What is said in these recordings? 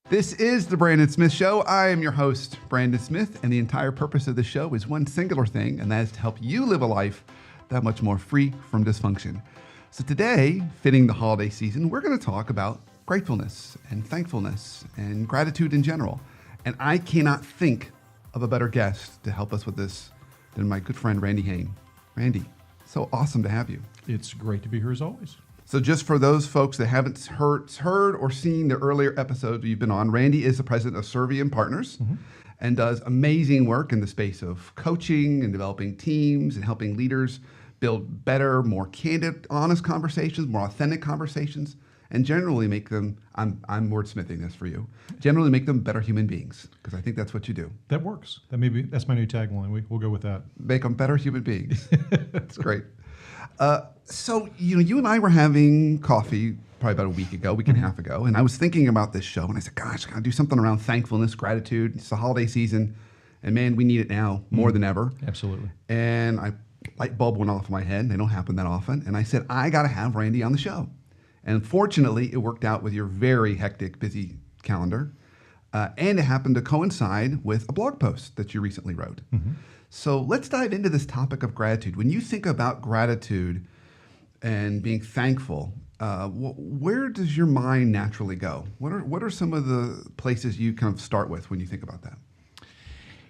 This is the Brandon Smith Show. I am your host, Brandon Smith, and the entire purpose of the show is one singular thing, and that is to help you live a life that much more free from dysfunction. So today, fitting the holiday season, we're going to talk about gratefulness and thankfulness and gratitude in general. And I cannot think of a better guest to help us with this than my good friend, Randy Hain. Randy, so awesome to have you. It's great to be here as always. So just for those folks that haven't heard or seen the earlier episodes you've been on, Randy is the president of Serviam Partners and does amazing work in the space of coaching and developing teams and helping leaders build better, more candid, honest conversations, more authentic conversations, and generally make them, I'm wordsmithing this for you, generally make them better human beings, because I think that's what you do. That works. That's my new tagline. We'll go with that. Make them better human beings. That's great. So, you and I were having coffee probably about a week and a half ago, and I was thinking about this show, and I said, gosh, I gotta do something around thankfulness, gratitude. It's the holiday season, and man, we need it now more than ever. Absolutely. And light bulb went off in my head. They don't happen that often. And I said, I gotta have Randy on the show. And fortunately, it worked out with your very hectic, busy calendar. And it happened to coincide with a blog post that you recently wrote. So let's dive into this topic of gratitude. When you think about gratitude and being thankful, where does your mind naturally go? What are some of the places you kind of start with when you think about that?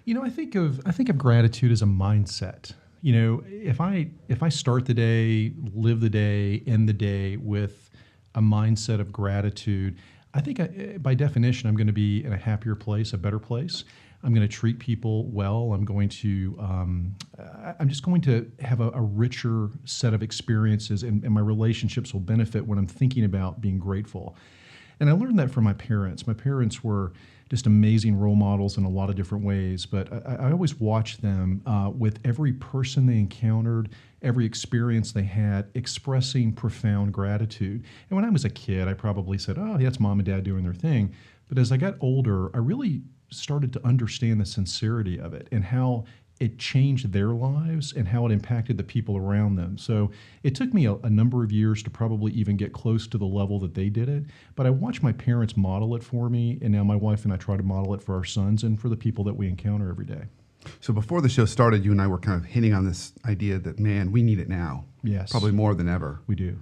I think of gratitude as a mindset. If I start the day, live the day, end the day with a mindset of gratitude, I think by definition I'm going to be in a happier place, a better place. I'm going to treat people well. I'm just going to have a richer set of experiences, and my relationships will benefit when I'm thinking about being grateful. And I learned that from my parents. My parents were just amazing role models in a lot of different ways, but I always watched them with every person they encountered, every experience they had, expressing profound gratitude. And when I was a kid, I probably said, oh, that's mom and dad doing their thing. But as I got older, I really started to understand the sincerity of it and how it changed their lives and how it impacted the people around them. So it took me a number of years to probably even get close to the level that they did it. But I watched my parents model it for me, and now my wife and I try to model it for our sons and for the people that we encounter every day. So before the show started, you and I were kind of hitting on this idea that, man, we need it now. Yes. Probably more than ever. We do.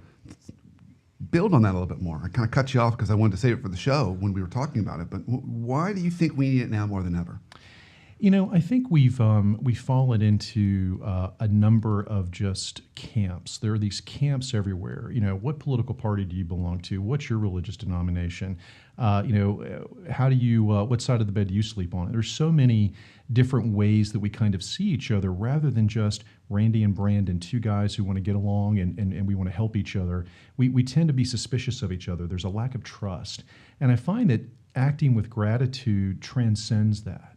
Build on that a little bit more. I kind of cut you off because I wanted to save it for the show when we were talking about it. But why do you think we need it now more than ever? I think we've fallen into a number of just camps. There are these camps everywhere. What political party do you belong to? What's your religious denomination? How do you? What side of the bed do you sleep on? There's so many different ways that we kind of see each other, rather than just Randy and Brandon, two guys who want to get along and we want to help each other. We tend to be suspicious of each other. There's a lack of trust, and I find that acting with gratitude transcends that.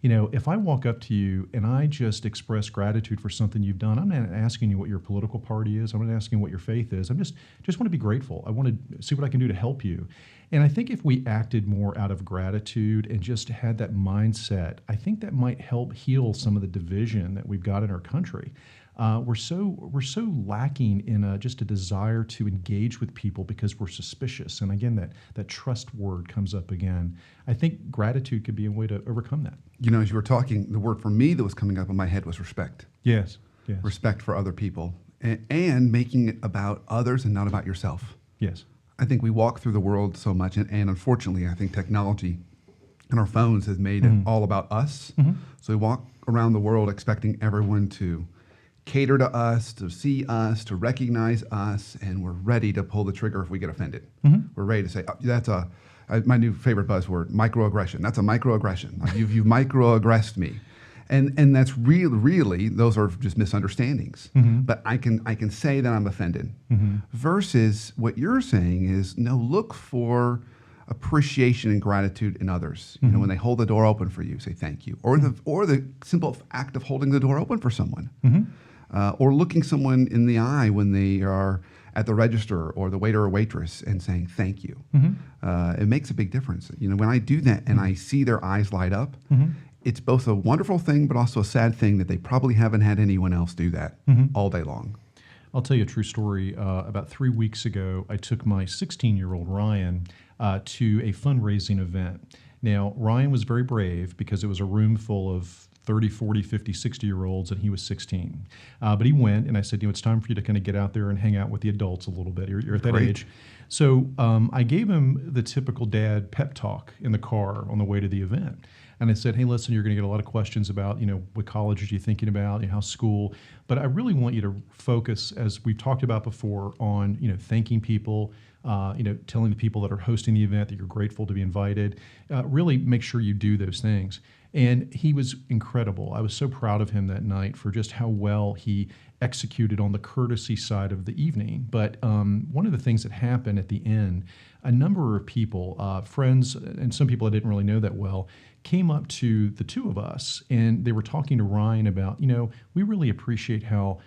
If I walk up to you and I just express gratitude for something you've done, I'm not asking you what your political party is. I'm not asking what your faith is. I'm just want to be grateful. I want to see what I can do to help you. And I think if we acted more out of gratitude and just had that mindset, I think that might help heal some of the division that we've got in our country. We're so lacking in just a desire to engage with people because we're suspicious. And again, that trust word comes up again. I think gratitude could be a way to overcome that. As you were talking, the word for me that was coming up in my head was respect. Yes. Respect for other people and making it about others and not about yourself. Yes. I think we walk through the world so much, and unfortunately, I think technology and our phones has made it all about us. So we walk around the world expecting everyone to cater to us, to see us, to recognize us, and we're ready to pull the trigger if we get offended. We're ready to say, oh, that's my new favorite buzzword, microaggression. That's a microaggression. Like you've microaggressed me. And that's really, those are just misunderstandings. But I can say that I'm offended. Versus what you're saying is, no, look for appreciation and gratitude in others. When they hold the door open for you, say thank you. Or the simple act of holding the door open for someone. Or looking someone in the eye when they are at the register or the waiter or waitress and saying thank you. It makes a big difference. When I do that and I see their eyes light up, it's both a wonderful thing but also a sad thing that they probably haven't had anyone else do that all day long. I'll tell you a true story. About 3 weeks ago, I took my 16-year-old Ryan to a fundraising event. Now, Ryan was very brave because it was a room full of 30, 40, 50, 60-year-olds, and he was 16. But he went, and I said, it's time for you to kind of get out there and hang out with the adults a little bit. You're at that Great. age. So I gave him the typical dad pep talk in the car on the way to the event. And I said, hey, listen, you're going to get a lot of questions about, what colleges you're thinking about, how school. But I really want you to focus, as we've talked about before, on, thanking people, telling the people that are hosting the event that you're grateful to be invited. Really make sure you do those things. And he was incredible. I was so proud of him that night for just how well he executed on the courtesy side of the evening. But one of the things that happened at the end, a number of people, friends, and some people I didn't really know that well, came up to the two of us, and they were talking to Ryan about, we really appreciate how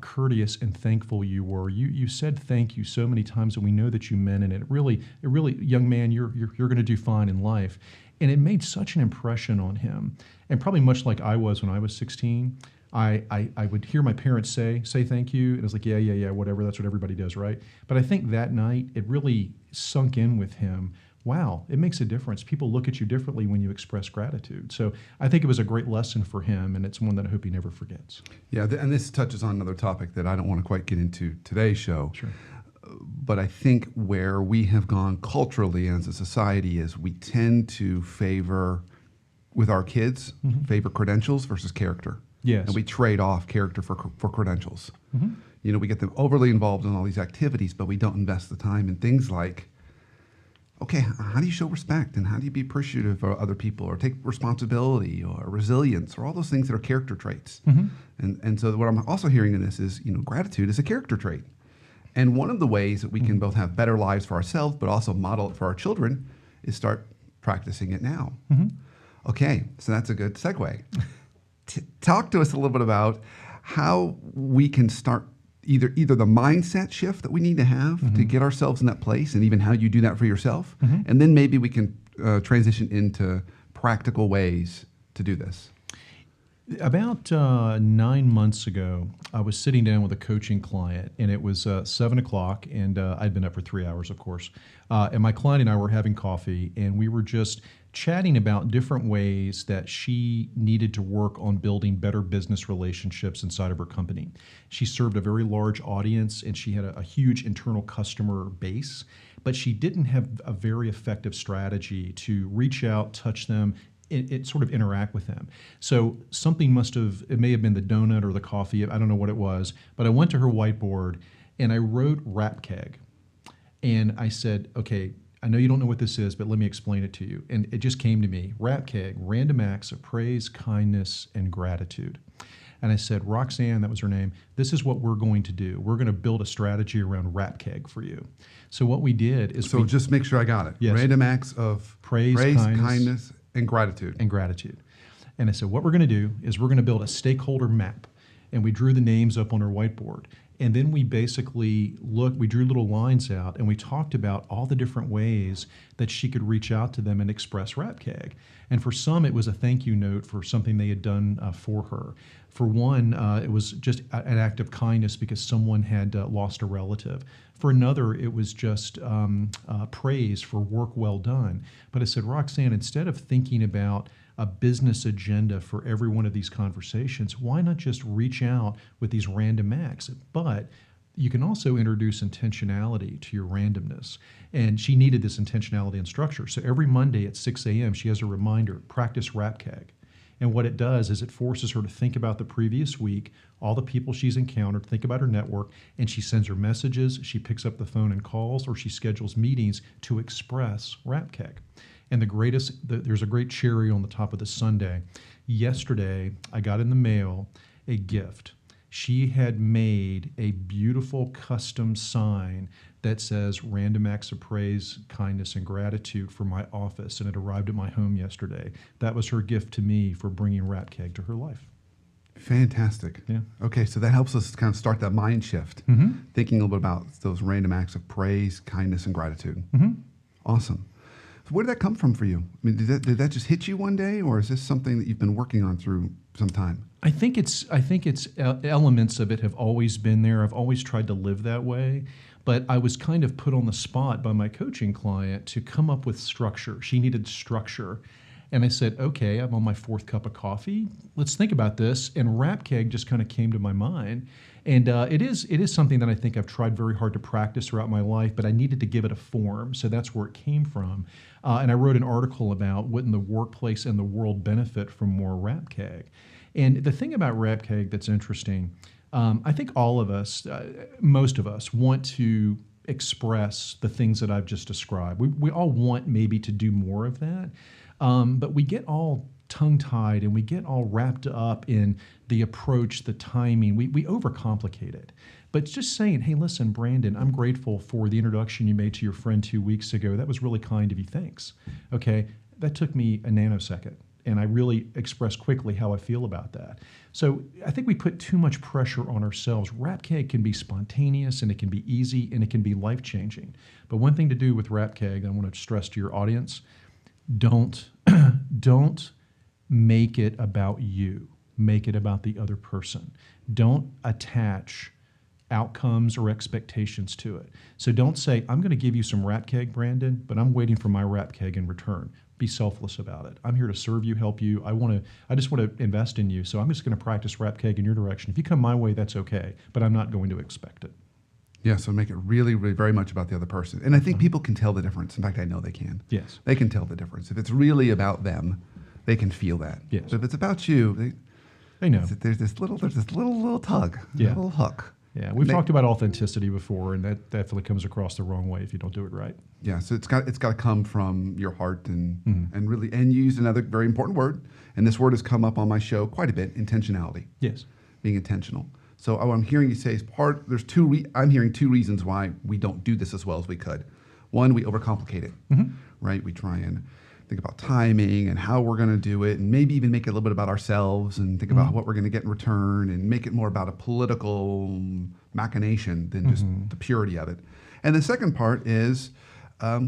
courteous and thankful you were. You said thank you so many times, and we know that you meant it. It really, young man, you're going to do fine in life. And it made such an impression on him. And probably much like I was when I was 16, I would hear my parents say thank you, and I was like, yeah, whatever, that's what everybody does, right? But I think that night, it really sunk in with him. Wow, it makes a difference. People look at you differently when you express gratitude. So I think it was a great lesson for him, and it's one that I hope he never forgets. Yeah, and this touches on another topic that I don't want to quite get into today's show. Sure. But I think where we have gone culturally as a society is we tend to favor, with our kids, favor credentials versus character. Yes. And we trade off character for credentials. We get them overly involved in all these activities, but we don't invest the time in things like, okay, how do you show respect, and how do you be appreciative of other people, or take responsibility, or resilience, or all those things that are character traits. And so what I'm also hearing in this is, gratitude is a character trait. And one of the ways that we can both have better lives for ourselves, but also model it for our children, is start practicing it now. Okay, so that's a good segue. Talk to us a little bit about how we can start either the mindset shift that we need to have to get ourselves in that place, and even how you do that for yourself. And then maybe we can transition into practical ways to do this. About 9 months ago, I was sitting down with a coaching client, and it was 7 o'clock, and I'd been up for 3 hours, of course. And my client and I were having coffee, and we were just chatting about different ways that she needed to work on building better business relationships inside of her company. She served a very large audience, and she had a huge internal customer base, but she didn't have a very effective strategy to reach out, touch them, it sort of interact with them. So something it may have been the donut or the coffee, I don't know what it was, but I went to her whiteboard and I wrote RAPKG. And I said, okay, I know you don't know what this is, but let me explain it to you. And it just came to me, RAPKG, random acts of praise, kindness, and gratitude. And I said, Roxanne, that was her name, this is what we're going to do. We're going to build a strategy around RAPKG for you. So what we did is just make sure I got it. Yes. Random acts of praise, kindness, and gratitude. And I said, what we're going to do is we're going to build a stakeholder map. And we drew the names up on our whiteboard. And then we basically we drew little lines out, and we talked about all the different ways that she could reach out to them and express RAPKG. And for some, it was a thank you note for something they had done for her. For one, it was just an act of kindness because someone had lost a relative. For another, it was just praise for work well done. But I said, Roxanne, instead of thinking about a business agenda for every one of these conversations, why not just reach out with these random acts? But you can also introduce intentionality to your randomness. And she needed this intentionality and structure. So every Monday at 6 a.m., she has a reminder, practice RAPKG. And what it does is it forces her to think about the previous week, all the people she's encountered, think about her network, and she sends her messages, she picks up the phone and calls, or she schedules meetings to express RAPKG. And there's a great cherry on the top of the sundae. Yesterday, I got in the mail a gift. She had made a beautiful custom sign that says random acts of praise, kindness, and gratitude for my office, and it arrived at my home yesterday. That was her gift to me for bringing RAPKG to her life. Fantastic. Yeah. Okay, so that helps us kind of start that mind shift, thinking a little bit about those random acts of praise, kindness, and gratitude. Awesome. So where did that come from for you? I mean, did that just hit you one day, or is this something that you've been working on through some time? I think it's elements of it have always been there. I've always tried to live that way. But I was kind of put on the spot by my coaching client to come up with structure. She needed structure. And I said, okay, I'm on my 4th cup of coffee. Let's think about this. And RAPKG just kind of came to my mind. And it is something that I think I've tried very hard to practice throughout my life, but I needed to give it a form. So that's where it came from. And I wrote an article about wouldn't the workplace and the world benefit from more RAPKG. And the thing about RAPKG that's interesting, I think all of us, most of us, want to express the things that I've just described. We all want maybe to do more of that, but we get all tongue-tied and we get all wrapped up in the approach, the timing. We overcomplicate it. But just saying, hey, listen, Brandon, I'm grateful for the introduction you made to your friend 2 weeks ago. That was really kind of you. Thanks. Okay, that took me a nanosecond. And I really express quickly how I feel about that. So I think we put too much pressure on ourselves. RAPKG can be spontaneous and it can be easy and it can be life-changing. But one thing to do with RAPKG, I want to stress to your audience, don't make it about you. Make it about the other person. Don't attach outcomes or expectations to it. So don't say, I'm going to give you some RAPKG, Brandon, but I'm waiting for my RAPKG in return. Be selfless about it. I'm here to serve you, help you. I just want to invest in you. So I'm just going to practice RAPKG in your direction. If you come my way, that's okay, but I'm not going to expect it. Yeah, so make it really, really very much about the other person. And I think people can tell the difference. In fact, I know they can. Yes. They can tell the difference. If it's really about them, they can feel that. Yes. But if it's about you, they know. There's this little tug, Yeah. a little hook. Yeah, we've talked about authenticity before, and that definitely comes across the wrong way if you don't do it right. Yeah, so it's got to come from your heart and really use another very important word, and this word has come up on my show quite a bit: intentionality. Yes, being intentional. So what I'm hearing you say is I'm hearing 2 reasons why we don't do this as well as we could. One, we overcomplicate it, right? We try and think about timing and how we're going to do it, and maybe even make it a little bit about ourselves and think about what we're going to get in return and make it more about a political machination than just the purity of it. And the second part is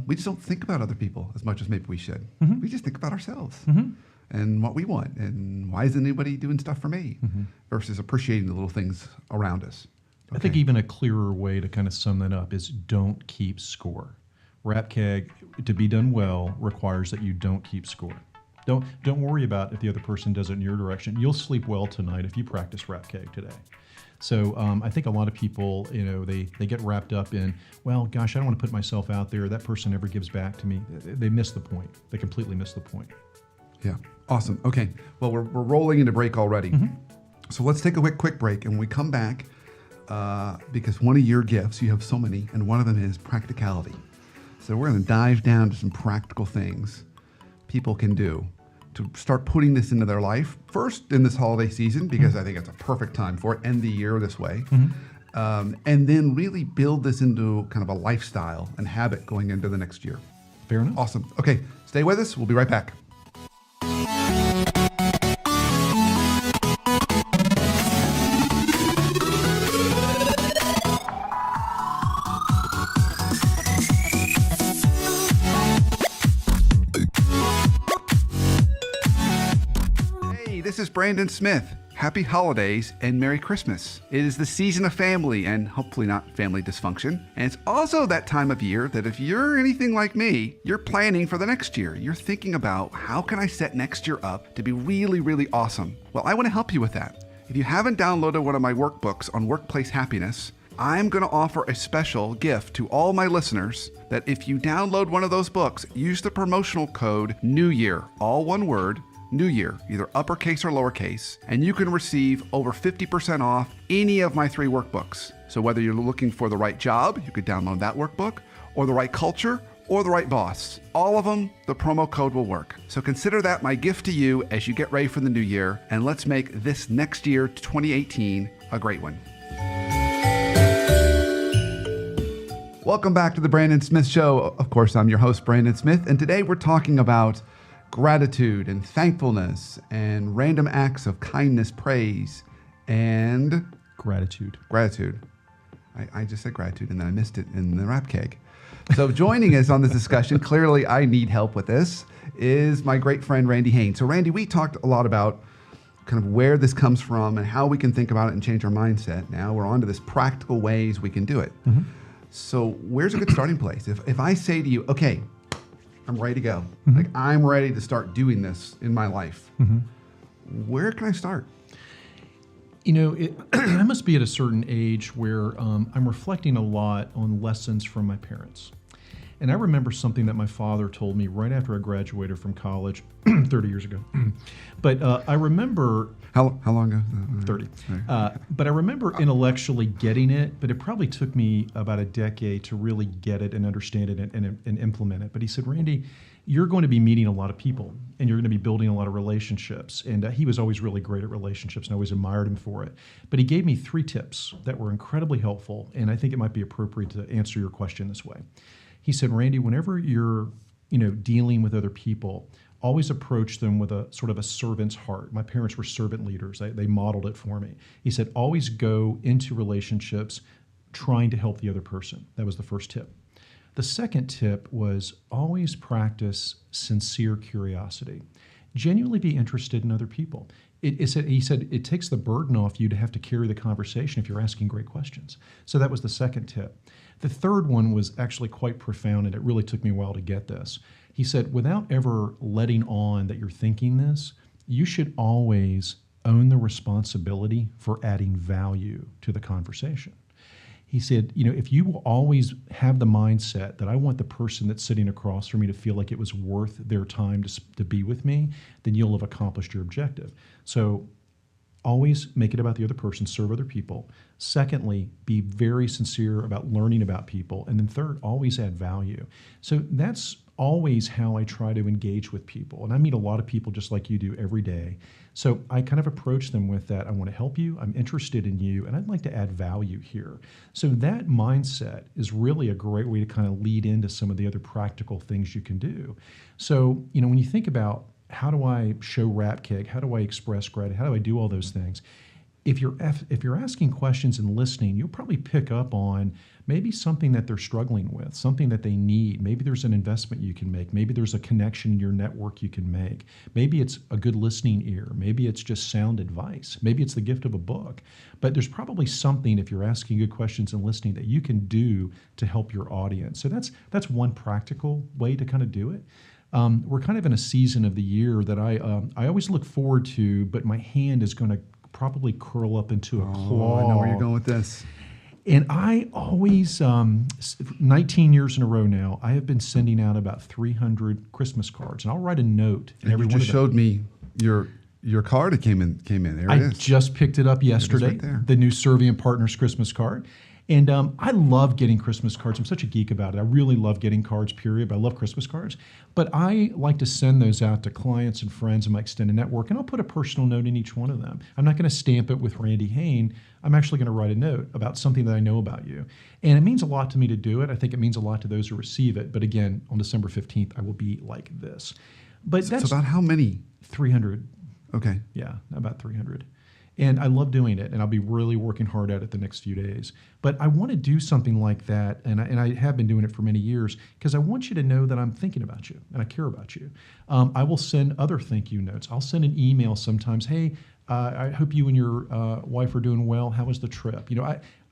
we just don't think about other people as much as maybe we should. We just think about ourselves and what we want and why isn't anybody doing stuff for me versus appreciating the little things around us. Okay. I think even a clearer way to kind of sum that up is don't keep score. RAPKG, to be done well, requires that you don't keep score. Don't worry about if the other person does it in your direction. You'll sleep well tonight if you practice RAPKG today. So I think a lot of people, they get wrapped up in, well, gosh, I don't want to put myself out there. That person never gives back to me. They miss the point. They completely miss the point. Yeah, awesome. Okay, well, we're rolling into break already. So let's take a quick break, and when we come back, because one of your gifts, you have so many, and one of them is practicality. So we're going to dive down to some practical things people can do to start putting this into their life. First, in this holiday season, because I think it's a perfect time for it, end the year this way. And then really build this into kind of a lifestyle and habit going into the next year. Fair enough. Awesome. Okay, stay with us. We'll be right back. This is Brandon Smith. Happy holidays and Merry Christmas. It is the season of family and hopefully not family dysfunction. And it's also that time of year that if you're anything like me, you're planning for the next year. You're thinking about how can I set next year up to be really, really awesome? Well, I want to help you with that. If you haven't downloaded one of my workbooks on workplace happiness, I'm going to offer a special gift to all my listeners that if you download one of those books, use the promotional code NEWYEAR, all one word, New Year, either uppercase or lowercase, and you can receive over 50% off any of my 3 workbooks. So whether you're looking for the right job, you could download that workbook, or the right culture, or the right boss. All of them, the promo code will work. So consider that my gift to you as you get ready for the new year, and let's make this next year, 2018, a great one. Welcome back to the Brandon Smith Show. Of course, I'm your host, Brandon Smith, and today we're talking about gratitude and thankfulness and random acts of kindness, praise, and Gratitude. I just said gratitude and then I missed it in the RAPKG. So joining us on this discussion, clearly I need help with this, is my great friend Randy Hain. So Randy, we talked a lot about kind of where this comes from and how we can think about it and change our mindset. Now we're on to this practical ways we can do it. So where's a good starting place? If I say to you, okay, I'm ready to go. Mm-hmm. Like I'm ready to start doing this in my life. Mm-hmm. Where can I start? You know, I must be at a certain age where I'm reflecting a lot on lessons from my parents. And I remember something that my father told me right after I graduated from college 30 years ago. But I remember... How long ago? 30. But I remember intellectually getting it, but it probably took me about a decade to really get it and understand it and implement it. But he said, Randy, you're going to be meeting a lot of people and you're going to be building a lot of relationships. And he was always really great at relationships and I always admired him for it. But he gave me 3 tips that were incredibly helpful. And I think it might be appropriate to answer your question this way. He said, Randy, whenever you're, dealing with other people, always approach them with a sort of a servant's heart. My parents were servant leaders. They modeled it for me. He said, always go into relationships trying to help the other person. That was the first tip. The second tip was always practice sincere curiosity. Genuinely be interested in other people. He said it takes the burden off you to have to carry the conversation if you're asking great questions. So that was the second tip. The third one was actually quite profound, and it really took me a while to get this. He said, without ever letting on that you're thinking this, you should always own the responsibility for adding value to the conversation. He said, if you will always have the mindset that I want the person that's sitting across from me to feel like it was worth their time to be with me, then you'll have accomplished your objective. So always make it about the other person, serve other people. Secondly, be very sincere about learning about people. And then third, always add value. So that's always how I try to engage with people. And I meet a lot of people just like you do every day. So I kind of approach them with that. I want to help you. I'm interested in you. And I'd like to add value here. So that mindset is really a great way to kind of lead into some of the other practical things you can do. So, when you think about how do I show RAPKG, how do I express gratitude, how do I do all those things? If you're asking questions and listening, you'll probably pick up on maybe something that they're struggling with, something that they need. Maybe there's an investment you can make. Maybe there's a connection in your network you can make. Maybe it's a good listening ear. Maybe it's just sound advice. Maybe it's the gift of a book. But there's probably something, if you're asking good questions and listening, that you can do to help your audience. So that's one practical way to kind of do it. We're kind of in a season of the year that I always look forward to, but my hand is going to probably curl up into a claw. I know where you're going with this. And I always, 19 years in a row now, I have been sending out about 300 Christmas cards. And I'll write a note. And every one just showed me your card. It came in. There it is. I just picked it up yesterday. Right there. The new Serviam Partners Christmas card. And I love getting Christmas cards. I'm such a geek about it. I really love getting cards, period. But I love Christmas cards. But I like to send those out to clients and friends in my extended network, and I'll put a personal note in each one of them. I'm not going to stamp it with Randy Hain. I'm actually going to write a note about something that I know about you. And it means a lot to me to do it. I think it means a lot to those who receive it. But again, on December 15th, I will be like this. But that's about how many? 300. Okay. Yeah, about 300. And I love doing it, and I'll be really working hard at it the next few days. But I want to do something like that, and I have been doing it for many years, because I want you to know that I'm thinking about you, and I care about you. I will send other thank you notes. I'll send an email sometimes, hey, I hope you and your wife are doing well. How was the trip?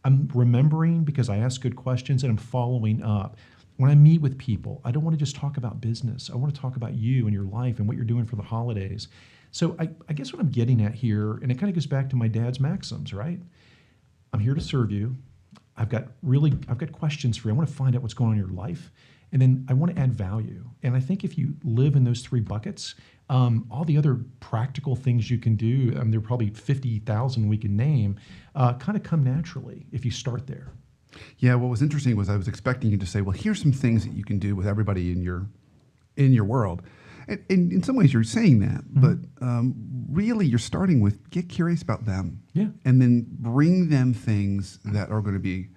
I'm remembering because I ask good questions, and I'm following up. When I meet with people, I don't want to just talk about business. I want to talk about you and your life and what you're doing for the holidays. So I guess what I'm getting at here, and it kind of goes back to my dad's maxims, right? I'm here to serve you. I've got questions for you. I want to find out what's going on in your life, and then I want to add value. And I think if you live in those 3 buckets, all the other practical things you can do, there are probably 50,000 we can name, kind of come naturally if you start there. Yeah, what was interesting was I was expecting you to say, well, here's some things that you can do with everybody in your world. And in some ways, you're saying that, but really, you're starting with get curious about them, and then bring them things that are going to be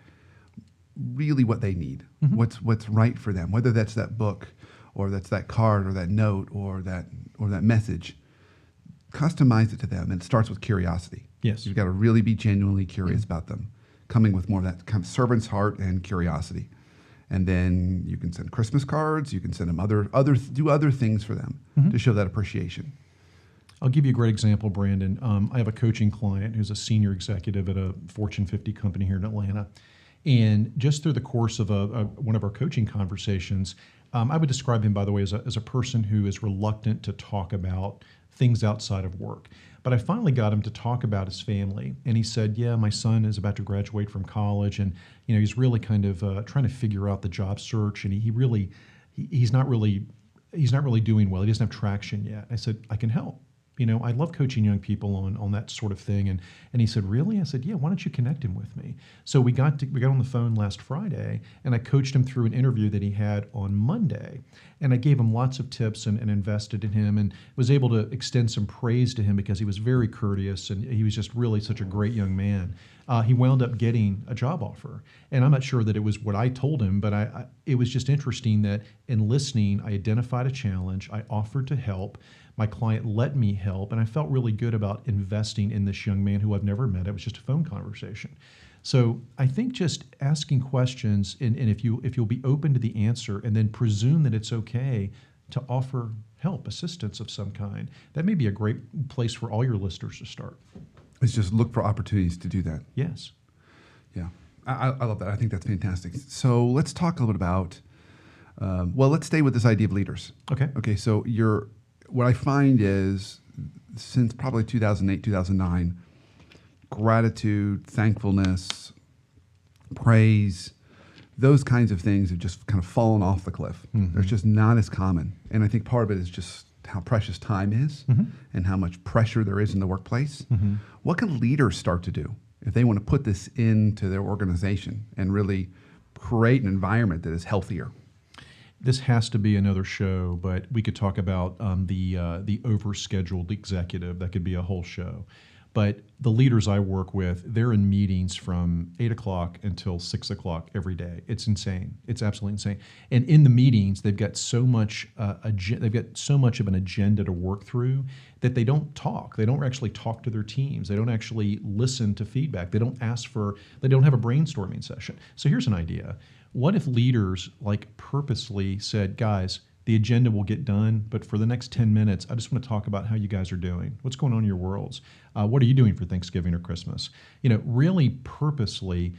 really what they need, what's right for them. Whether that's that book, or that's that card, or that note, or that message, customize it to them. And it starts with curiosity. Yes, you've got to really be genuinely curious about them, coming with more of that kind of servant's heart and curiosity. And then you can send Christmas cards. You can send them do other things for them to show that appreciation. I'll give you a great example, Brandon. I have a coaching client who's a senior executive at a Fortune 50 company here in Atlanta. And just through the course of one of our coaching conversations, I would describe him, by the way, as a person who is reluctant to talk about things outside of work. But I finally got him to talk about his family, and he said, "Yeah, my son is about to graduate from college, and he's really kind of trying to figure out the job search, and he's not really doing well. He doesn't have traction yet." I said, "I can help. I love coaching young people on that sort of thing." And he said, "Really?" I said, "Yeah, why don't you connect him with me?" So we got on the phone last Friday, and I coached him through an interview that he had on Monday. And I gave him lots of tips and invested in him, and was able to extend some praise to him because he was very courteous, and he was just really such a great young man. He wound up getting a job offer. And I'm not sure that it was what I told him, but it was just interesting that in listening, I identified a challenge, I offered to help. My client let me help, and I felt really good about investing in this young man who I've never met. It was just a phone conversation. So I think just asking questions, and if you'll be open to the answer, and then presume that it's okay to offer help, assistance of some kind, that may be a great place for all your listeners to start. It's just look for opportunities to do that. Yes. Yeah, I love that. I think that's fantastic. So let's talk a little bit about, let's stay with this idea of leaders. Okay. Okay, so what I find is, since probably 2008, 2009, gratitude, thankfulness, praise, those kinds of things have just kind of fallen off the cliff. Mm-hmm. They're just not as common. And I think part of it is just how precious time is, mm-hmm. and how much pressure there is in the workplace. Mm-hmm. What can leaders start to do if they want to put this into their organization and really create an environment that is healthier? This has to be another show, but we could talk about the overscheduled executive. That could be a whole show. But the leaders I work with, they're in meetings from 8 o'clock until 6 o'clock every day. It's insane. It's absolutely insane. And in the meetings, they've got so much of an agenda to work through that they don't talk. They don't actually talk to their teams. They don't actually listen to feedback. They don't they don't have a brainstorming session. So here's an idea. What if leaders purposely said, "Guys, the agenda will get done, but for the next 10 minutes, I just want to talk about how you guys are doing. What's going on in your worlds? What are you doing for Thanksgiving or Christmas?" Really purposely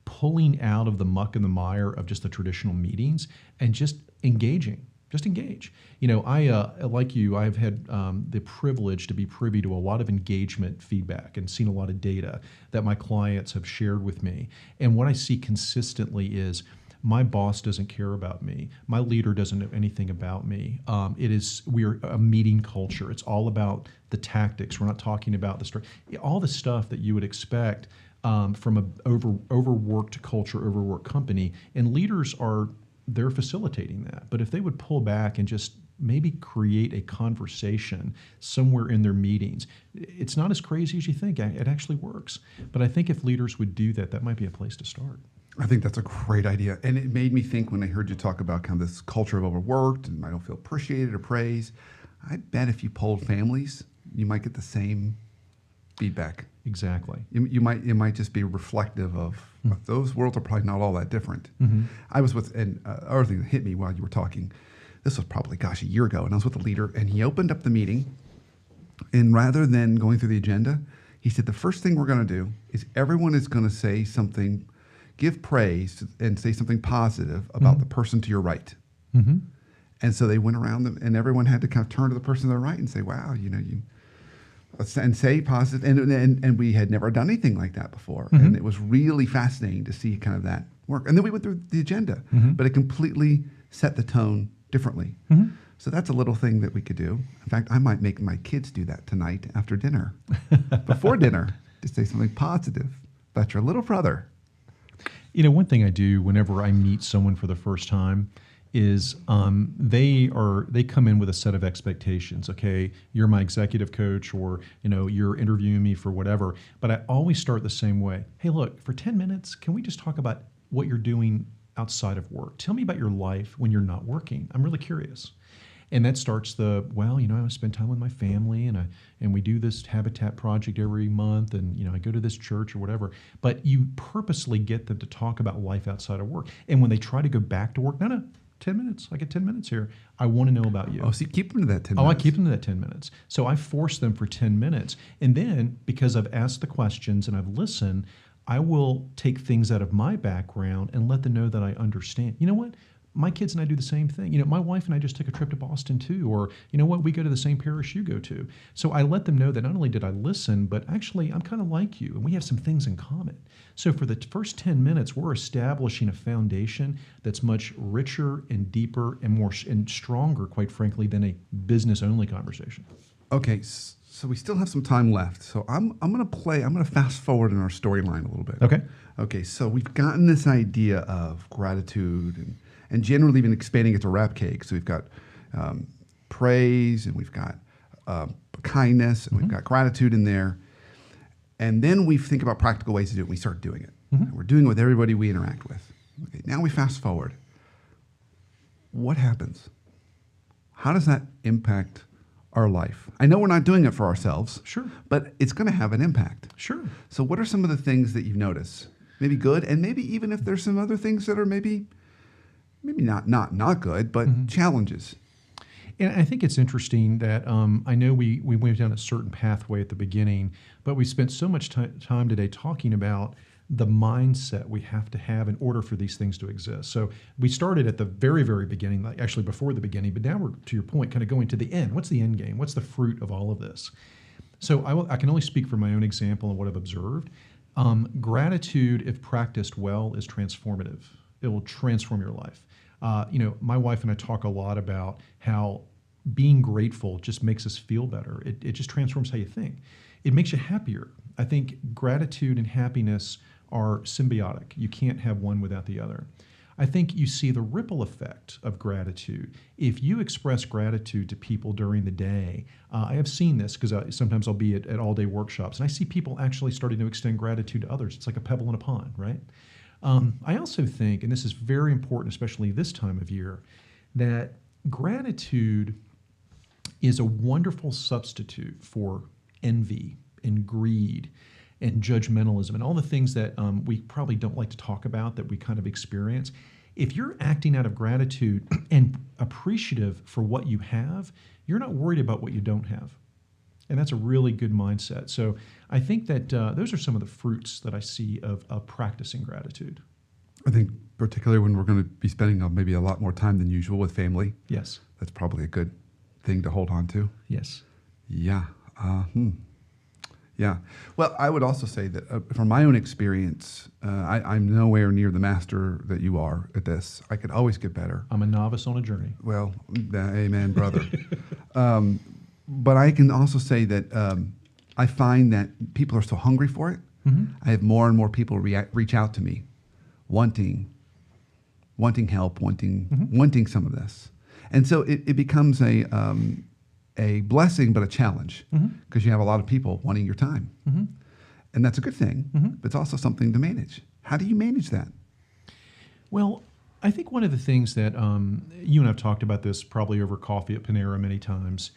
pulling out of the muck and the mire of just the traditional meetings and just engaging. Just engage. Like you, I've had the privilege to be privy to a lot of engagement feedback and seen a lot of data that my clients have shared with me. And what I see consistently is, my boss doesn't care about me. My leader doesn't know anything about me. We're a meeting culture. It's all about the tactics. We're not talking about the story. All the stuff that you would expect from an overworked culture, overworked company. And leaders they're facilitating that. But if they would pull back and just maybe create a conversation somewhere in their meetings, it's not as crazy as you think. It actually works. But I think if leaders would do that, that might be a place to start. I think that's a great idea. And it made me think when I heard you talk about kind of this culture of overworked and I don't feel appreciated or praised. I bet if you polled families, you might get the same feedback. Exactly. It might just be reflective of those worlds are probably not all that different. Mm-hmm. I was with, and other thing that hit me while you were talking, this was probably, a year ago, and I was with a leader, and he opened up the meeting, and rather than going through the agenda, he said, the first thing we're going to do is everyone is going to say something, give praise, and say something positive about mm-hmm. the person to your right. Mm-hmm. And so they went around, and everyone had to kind of turn to the person to their right and say, wow, and say positive, and we had never done anything like that before, mm-hmm. and it was really fascinating to see kind of that work. And then we went through the agenda, mm-hmm. but it completely set the tone differently. Mm-hmm. So that's a little thing that we could do. In fact, I might make my kids do that tonight after dinner, before dinner, to say something positive about your little brother. One thing I do whenever I meet someone for the first time is they come in with a set of expectations. Okay, you're my executive coach, or you're interviewing me for whatever. But I always start the same way. Hey, look, for 10 minutes, can we just talk about what you're doing outside of work? Tell me about your life when you're not working. I'm really curious. And that starts I spend time with my family, and we do this Habitat project every month, and I go to this church or whatever. But you purposely get them to talk about life outside of work. And when they try to go back to work, no, 10 minutes. I get 10 minutes here. I want to know about you. Oh, so you keep them to that 10 minutes. Oh, I keep them to that 10 minutes. So I force them for 10 minutes. And then, because I've asked the questions and I've listened, I will take things out of my background and let them know that I understand. You know what? My kids and I do the same thing. My wife and I just took a trip to Boston too, or you know what? We go to the same parish you go to. So I let them know that not only did I listen, but actually I'm kind of like you and we have some things in common. So for the first 10 minutes, we're establishing a foundation that's much richer and deeper and more and stronger, quite frankly, than a business only conversation. Okay, so we still have some time left. So I'm going to fast forward in our storyline a little bit. Okay. Okay, so we've gotten this idea of gratitude and generally been expanding it to RAPKG. So we've got praise and we've got kindness and we've got gratitude in there. And then we think about practical ways to do it and we start doing it. And we're doing it with everybody we interact with. Okay, now we fast forward. What happens? How does that impact our life? I know we're not doing it for ourselves. Sure. But it's going to have an impact. Sure. So what are some of the things that you've noticed? Maybe good, and maybe even if there's some other things that are maybe not good, but challenges. And I think it's interesting that I know we went down a certain pathway at the beginning, but we spent so much time today talking about the mindset we have to have in order for these things to exist. So we started at the very, very beginning, like actually before the beginning, but now we're, to your point, kind of going to the end. What's the end game? What's the fruit of all of this? So I can only speak from my own example and what I've observed. Gratitude, if practiced well, is transformative. It will transform your life. My wife and I talk a lot about how being grateful just makes us feel better. It just transforms how you think. It makes you happier. I think gratitude and happiness are symbiotic. You can't have one without the other. I think you see the ripple effect of gratitude. If you express gratitude to people during the day, I have seen this because sometimes I'll be at all-day workshops, and I see people actually starting to extend gratitude to others. It's like a pebble in a pond, right? I also think, and this is very important, especially this time of year, that gratitude is a wonderful substitute for envy and greed and judgmentalism and all the things that we probably don't like to talk about that we kind of experience. If you're acting out of gratitude and appreciative for what you have, you're not worried about what you don't have. And that's a really good mindset. So I think that those are some of the fruits that I see of practicing gratitude. I think particularly when we're going to be spending maybe a lot more time than usual with family. Yes. That's probably a good thing to hold on to. Yes. Yeah. Yeah. Well, I would also say that from my own experience, I'm nowhere near the master that you are at this. I could always get better. I'm a novice on a journey. Well, amen, brother. But I can also say that I find that people are so hungry for it. I have more and more people reach out to me, wanting help, wanting some of this, and so it becomes a blessing, but a challenge because you have a lot of people wanting your time, and that's a good thing. But it's also something to manage. How do you manage that? Well, I think one of the things that you and I've talked about this probably over coffee at Panera many times.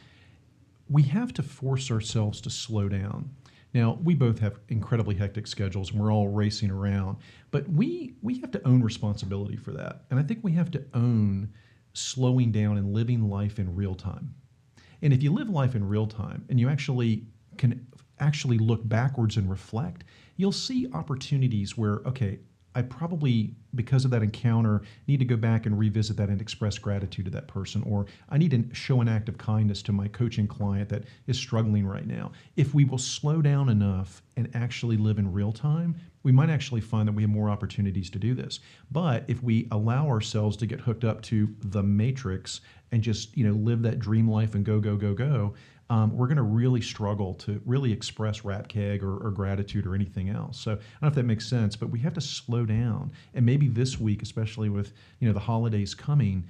We have to force ourselves to slow down. Now, we both have incredibly hectic schedules and we're all racing around, but we have to own responsibility for that. And I think we have to own slowing down and living life in real time. And if you live life in real time and you can look backwards and reflect, you'll see opportunities where, okay, I probably, because of that encounter, need to go back and revisit that and express gratitude to that person, or I need to show an act of kindness to my coaching client that is struggling right now. If we will slow down enough and actually live in real time, we might actually find that we have more opportunities to do this. But if we allow ourselves to get hooked up to the matrix and just live that dream life and go, we're going to really struggle to really express RAPKG or gratitude or anything else. So I don't know if that makes sense, but we have to slow down. And maybe this week, especially with the holidays coming,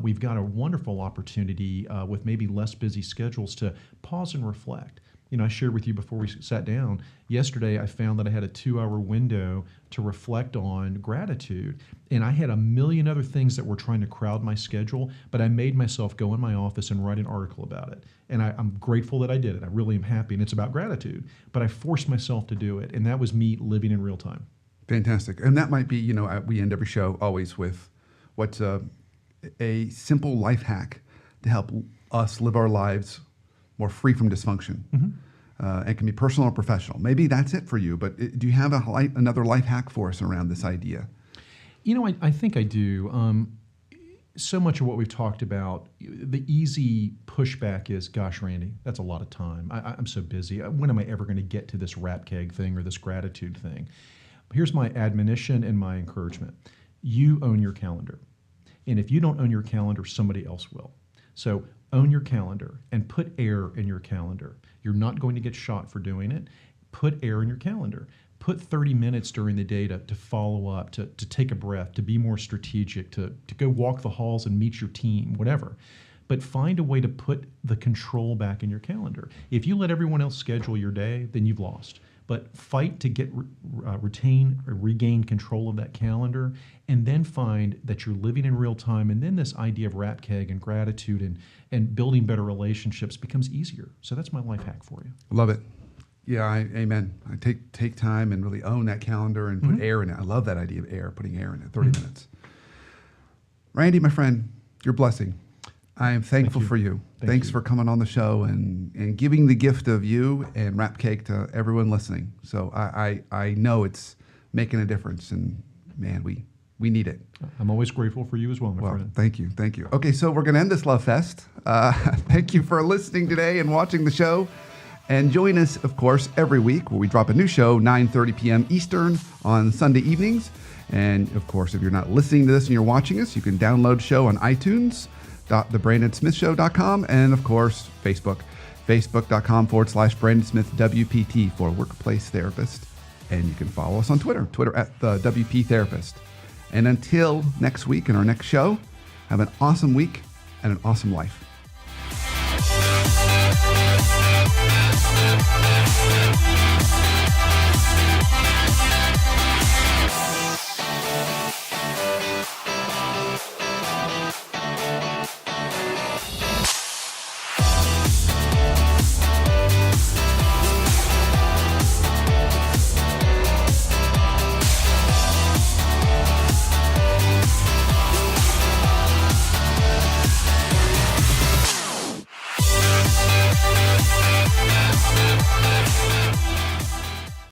we've got a wonderful opportunity with maybe less busy schedules to pause and reflect. I shared with you before we sat down, yesterday I found that I had a 2-hour window to reflect on gratitude. And I had a million other things that were trying to crowd my schedule, but I made myself go in my office and write an article about it. And I'm grateful that I did it. I really am happy. And it's about gratitude. But I forced myself to do it. And that was me living in real time. Fantastic. And that might be, we end every show always with what's a simple life hack to help us live our lives more free from dysfunction. It can be personal or professional. Maybe that's it for you, but do you have another life hack for us around this idea? I think I do. So much of what we've talked about, the easy pushback is, gosh, Randy, that's a lot of time. I'm so busy. When am I ever going to get to this RAPKG thing or this gratitude thing? Here's my admonition and my encouragement. You own your calendar. And if you don't own your calendar, somebody else will. So own your calendar and put air in your calendar. You're not going to get shot for doing it. Put air in your calendar. Put 30 minutes during the day to follow up, to take a breath, to be more strategic, to go walk the halls and meet your team, whatever. But find a way to put the control back in your calendar. If you let everyone else schedule your day, then you've lost. But fight to retain or regain control of that calendar, and then find that you're living in real time. And then this idea of RAPKG and gratitude and building better relationships becomes easier. So that's my life hack for you. Love it. Yeah, amen. I take time and really own that calendar and put air in it. I love that idea of air, putting air in it, 30 minutes. Randy, my friend, your blessing. I am thankful for you. Thanks for coming on the show and giving the gift of you and RAPKG to everyone listening. So I know it's making a difference, and man, we need it. I'm always grateful for you as well, my friend. Thank you. Okay, so we're going to end this Love Fest. Thank you for listening today and watching the show. And join us, of course, every week where we drop a new show, 9:30 p.m. Eastern on Sunday evenings. And, of course, if you're not listening to this and you're watching us, you can download the show on iTunes, thebrandonsmithshow.com, and, of course, Facebook, facebook.com/Brandon Smith WPT for Workplace Therapist. And you can follow us on Twitter at the WP Therapist. And until next week in our next show, have an awesome week and an awesome life. We'll be right back.